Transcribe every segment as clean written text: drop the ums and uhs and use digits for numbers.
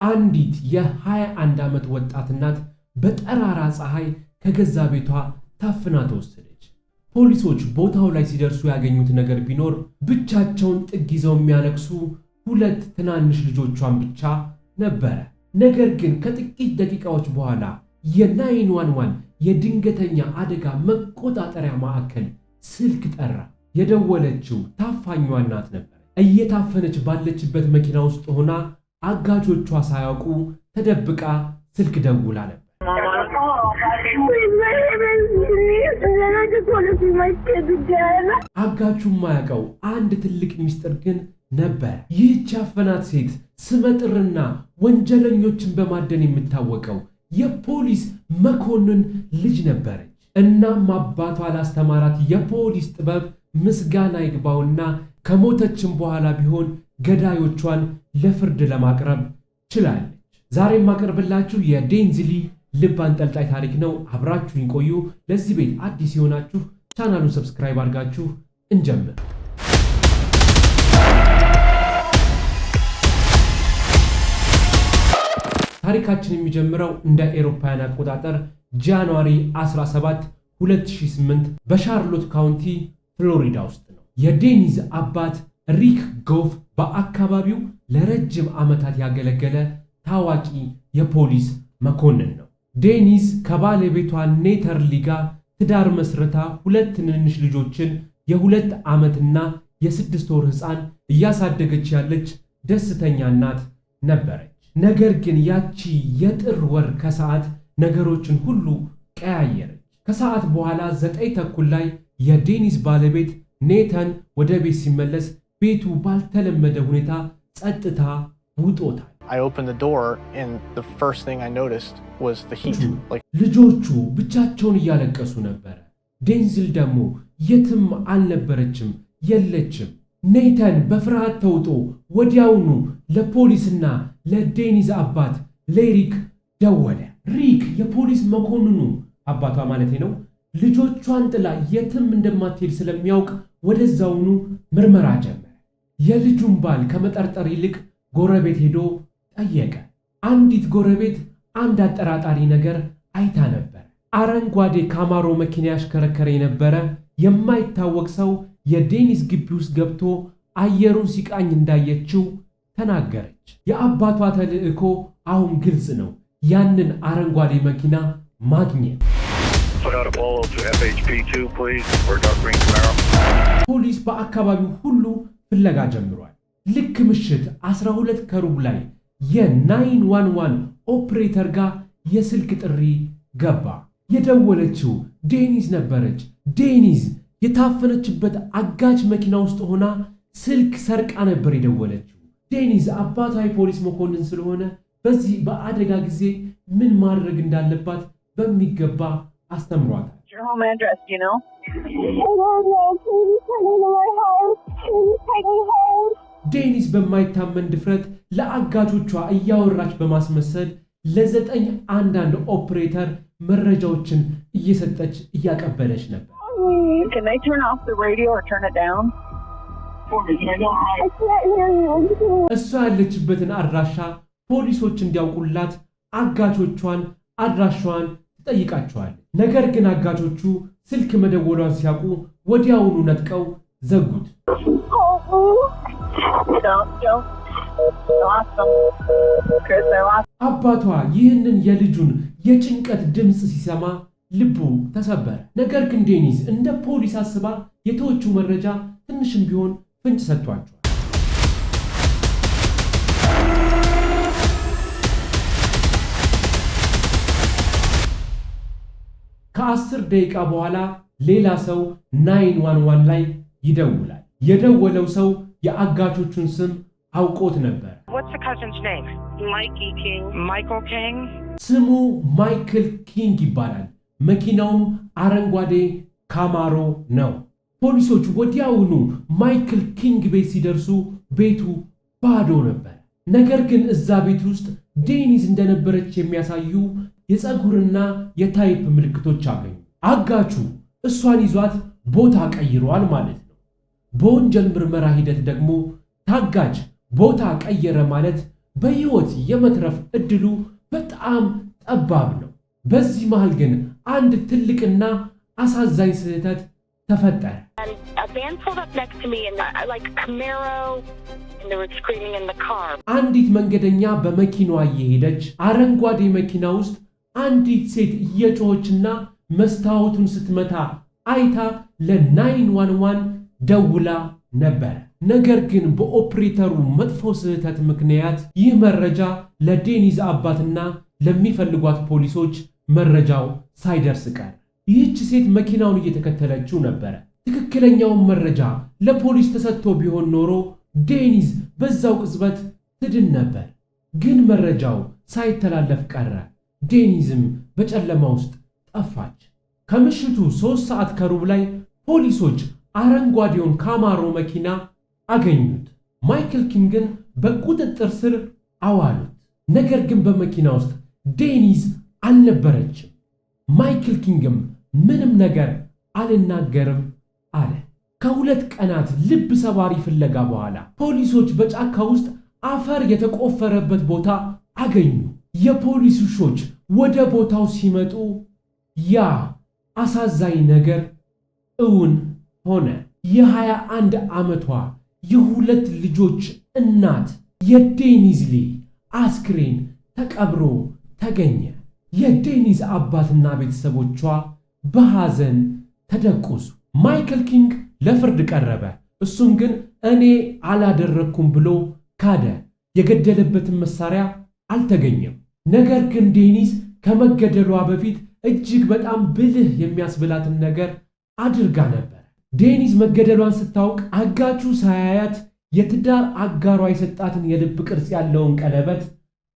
አንዲት የ21 ዓመት ወጣት እናት በጠራራ ፀሐይ ከገዛ ቤቷ ታፍና ተወሰደች። ፖሊሶች ቦታው ላይ ሲደርሱ ያገኙት ነገር ቢኖር ብቻቸውን ጥግ ይዘው የሚያለቅሱ ሁለት ትናንሽ ልጆቿን ብቻ ነበረ። ነገር ግን ከጥቂት ደቂቃዎች በኋላ የ911 የድንገተኛ አደጋ መቆጣጠሪያ ማዕከል ስልክ ጠራ። የደወለችው ታፋኟ እናት ነበር። እየታፈነች ባለችበት መኪና ውስጥ ሆና አጋቾቿ ሳያውቁ ተደብቃ ስልክ ደውላ ነበር። አጋቹ ማያውቀው አንድ ትልቅ ሚስጥር ግን ነበር። ይህች ያፈናት ሴት ስመጥርና ወንጀለኞችን በማደን የምታወቀው የፖሊስ መኮንን ልጅ ነበረች። እናም አባቷ ላስተማራት የፖሊስ ጥበብ ምስጋና ይግባውና ከሞተችም በኋላ ቢሆን ገዳዮቿን ለፍርድ ለማቅረብ ችላለች። ዛሬ የማቀርብላችሁ የዴንዝሊ ልብ አንጠልጣይ ታሪክ ነው። አብራችሁን ቆዩ። ለዚህ ቤት አዲስ የሆናችሁ ቻናሉን ሰብስክራይብ አድርጋችሁ እንጀምር። ታሪካችን የሚጀምረው እንደ አውሮፓውያን አቆጣጠር ጃንዋሪ 17 2008 በሻርሎት ካውንቲ ፍሎሪዳ ውስጥ ነው። የዴኒዝ አባት ሪክ ጎፍ በአካባቢው ለረጅም ዓመታት ያገለገለ ታዋቂ የፖሊስ መኮንን ነው። ዴኒዝ ከባለቤቷ ኔተርሊ ጋር ትዳር መስረታ ሁለት ትንንሽ ልጆችን የ2 ዓመትና የ6 ወር ሕፃን እያሳደገች ያለች ደስተኛ እናት ነበረች። ነገር ግን ያቺ የጥር ወር ከሰዓት ነገሮችን ሁሉ ቀያየረች። ከሰዓት በኋላ 9 ተኩል ላይ የዴኒዝ ባለቤት ኔተን ወደ ቤት ሲመለስ ቤቱ ባልተለመደ ሁኔታ ጸጥታ ውጦታል። ልጆቹ ብቻቸውን እያለቀሱ ነበር። ዴንዝል ደግሞ የትም አልነበረችም፣ የለችም። ኔተን በፍርሃት ተውጦ ወዲያውኑ ለፖሊስና ለዴኒዝ አባት ለሪክ ደወለ። ሪክ የፖሊስ መኮንኑ አባቷ ማለት ነው ልጆቿን ጥላ የትም እንደማትሄድ ስለሚያውቅ ወደዛውኑ ምርመራ ጀመረ። የልጁን ባል ከመጠርጠር ይልቅ ጎረቤት ሄዶ ጠየቀ። አንዲት ጎረቤት አንድ አጠራጣሪ ነገር አይታ ነበር። አረንጓዴ ካማሮ መኪና ያሽከረከረ የነበረ የማይታወቅ ሰው የዴኒዝ ግቢ ውስጥ ገብቶ አየሩን ሲቃኝ እንዳየችው ተናገረች። የአባቷ ተልዕኮ አሁን ግልጽ ነው፣ ያንን አረንጓዴ መኪና ማግኘት። ፖሊስ በአካባቢው ሁሉ ፍለጋ ጀምሯል። ልክ ምሽት 12 ከሩብ ላይ የ911 ኦፕሬተር ጋር የስልክ ጥሪ ገባ። የደወለችው ዴኒዝ ነበረች። ዴኒዝ የታፈነችበት አጋች መኪና ውስጥ ሆና ስልክ ሰርቃ ነበር የደወለችው። ዴኒዝ አባቷ የፖሊስ መኮንን ስለሆነ በዚህ በአደጋ ጊዜ ምን ማድረግ እንዳለባት በሚገባ አስተምሯታል። ዴኒዝ በማይታመን ድፍረት ለአጋቾቿ እያወራች በማስመሰል ለ911 ኦፕሬተር መረጃዎችን እየሰጠች እያቀበለች ነበር። እሷ ያለችበትን አድራሻ ፖሊሶች እንዲያውቁላት አጋቾቿን አድራሻዋን ትጠይቃቸዋል። ነገር ግን አጋቾቹ ስልክ መደወሏን ሲያውቁ ወዲያውኑ ነጥቀው ዘጉት። አባቷ ይህንን የልጁን የጭንቀት ድምፅ ሲሰማ ልቡ ተሰበረ። ነገር ግን ዴኒዝ እንደ ፖሊስ አስባ የተወችው መረጃ ትንሽም ቢሆን ፍንጭ ሰጥቷቸዋል። ከ10 ደቂቃ በኋላ ሌላ ሰው 911 ላይ ይደውላል። የደወለው ሰው የአጋቾቹን ስም አውቆት ነበር። ስሙ ማይክል ኪንግ ይባላል። መኪናውም አረንጓዴ ካማሮ ነው። ፖሊሶቹ ወዲያውኑ ማይክል ኪንግ ቤት ሲደርሱ ቤቱ ባዶ ነበር። ነገር ግን እዛ ቤት ውስጥ ዴኒዝ እንደነበረች የሚያሳዩ የፀጉርና የታይፕ ምልክቶች አገኙ። አጋቹ እሷን ይዟት ቦታ ቀይሯል ማለት ነው። በወንጀል ምርመራ ሂደት ደግሞ ታጋጅ ቦታ ቀየረ ማለት በሕይወት የመትረፍ እድሉ በጣም ጠባብ ነው። በዚህ መሃል ግን አንድ ትልቅና አሳዛኝ ስህተት ተፈጠረ። አንዲት መንገደኛ በመኪናዋ እየሄደች አረንጓዴ መኪና ውስጥ አንዲት ሴት እየጮኸችና መስታወቱን ስትመታ አይታ ለ911 ደውላ ነበር። ነገር ግን በኦፕሬተሩ መጥፎ ስህተት ምክንያት ይህ መረጃ ለዴኒዝ አባትና ለሚፈልጓት ፖሊሶች መረጃው ሳይደርስ ቀረ። ይህች ሴት መኪናውን እየተከተለችው ነበረ። ትክክለኛውን መረጃ ለፖሊስ ተሰጥቶ ቢሆን ኖሮ ዴኒዝ በዛው ቅጽበት ትድን ነበር። ግን መረጃው ሳይተላለፍ ቀረ። ዴኒዝም በጨለማ ውስጥ ጠፋች። ከምሽቱ 3 ሰዓት ከሩብ ላይ ፖሊሶች አረንጓዴውን ካማሮ መኪና አገኙት። ማይክል ኪንግን በቁጥጥር ስር አዋሉት። ነገር ግን በመኪና ውስጥ ዴኒዝ አልነበረችም። ማይክል ኪንግም ምንም ነገር አልናገርም አለ። ከ2 ቀናት ልብ ሰባሪ ፍለጋ በኋላ ፖሊሶች በጫካ ውስጥ አፈር የተቆፈረበት ቦታ አገኙ። የፖሊስ ውሾች ወደ ቦታው ሲመጡ ያ አሳዛኝ ነገር እውን ሆነ። የ21 ዓመቷ የ2 ልጆች እናት የዴኒዝ ሊ አስክሬን ተቀብሮ ተገኘ። የዴኒዝ አባትና ቤተሰቦቿ በሐዘን ተደቆሱ። ማይክል ኪንግ ለፍርድ ቀረበ። እሱም ግን እኔ አላደረኩም ብሎ ካደ። የገደለበትን መሳሪያ አልተገኘም። ነገር ግን ዴኒዝ ከመገደሏ በፊት እጅግ በጣም ብልህ የሚያስብላትን ነገር አድርጋ ነበር። ዴኒዝ መገደሏን ስታውቅ አጋቹ ሳያያት የትዳር አጋሯ የሰጣትን የልብ ቅርጽ ያለውን ቀለበት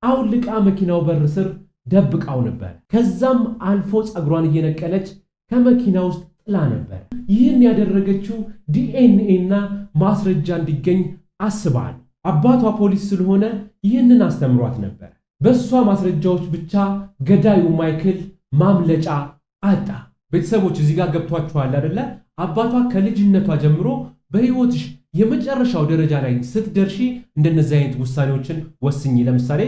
አውልቃ መኪናው በር ስር ደብቃው ነበር። ከዛም አልፎ ፀጉሯን እየነቀለች ከመኪና ውስጥ ጥላ ነበር። ይህን ያደረገችው ዲኤንኤ እና ማስረጃ እንዲገኝ አስባል። አባቷ ፖሊስ ስለሆነ ይህንን አስተምሯት ነበር። በእሷ ማስረጃዎች ብቻ ገዳዩ ማይክል ማምለጫ አጣ። ቤተሰቦች እዚህ ጋር ገብቷችኋል አይደለ? አባቷ ከልጅነቷ ጀምሮ በሕይወትሽ የመጨረሻው ደረጃ ላይ ስትደርሺ እንደነዚህ አይነት ውሳኔዎችን ወስኚ። ለምሳሌ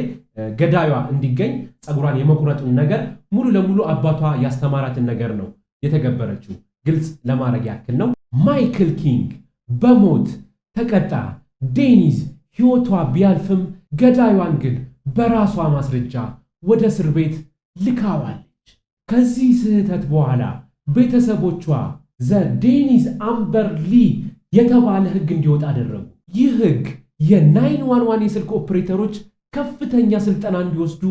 ገዳዩዋ እንዲገኝ ፀጉሯን የመቁረጡን ነገር ሙሉ ለሙሉ አባቷ ያስተማራትን ነገር ነው የተገበረችው። ግልጽ ለማድረግ ያክል ነው። ማይክል ኪንግ በሞት ተቀጣ። ዴኒዝ ሕይወቷ ቢያልፍም ገዳዩዋን ግን በራሷ ማስረጃ ወደ እስር ቤት ልካዋለች። ከዚህ ስህተት በኋላ ቤተሰቦቿ ዘ ዴኒዝ አምበር ሊ የተባለ ሕግ እንዲወጣ አደረጉ። ይህ ሕግ የ911 የስልክ ኦፕሬተሮች ከፍተኛ ስልጠና እንዲወስዱ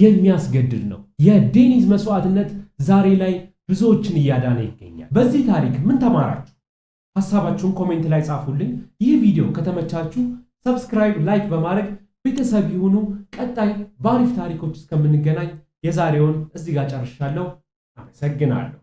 የሚያስገድድ ነው። የዴኒዝ መስዋዕትነት ዛሬ ላይ ብዙዎችን እያዳነ ይገኛል። በዚህ ታሪክ ምን ተማራችሁ? ሐሳባችሁን ኮሜንት ላይ ጻፉልኝ። ይህ ቪዲዮ ከተመቻችሁ ሰብስክራይብ፣ ላይክ በማድረግ ቤተሰብ ይሁኑ። ቀጣይ በአሪፍ ታሪኮች እስከምንገናኝ የዛሬውን እዚህ ጋር ጨርሻለሁ። አመሰግናለሁ።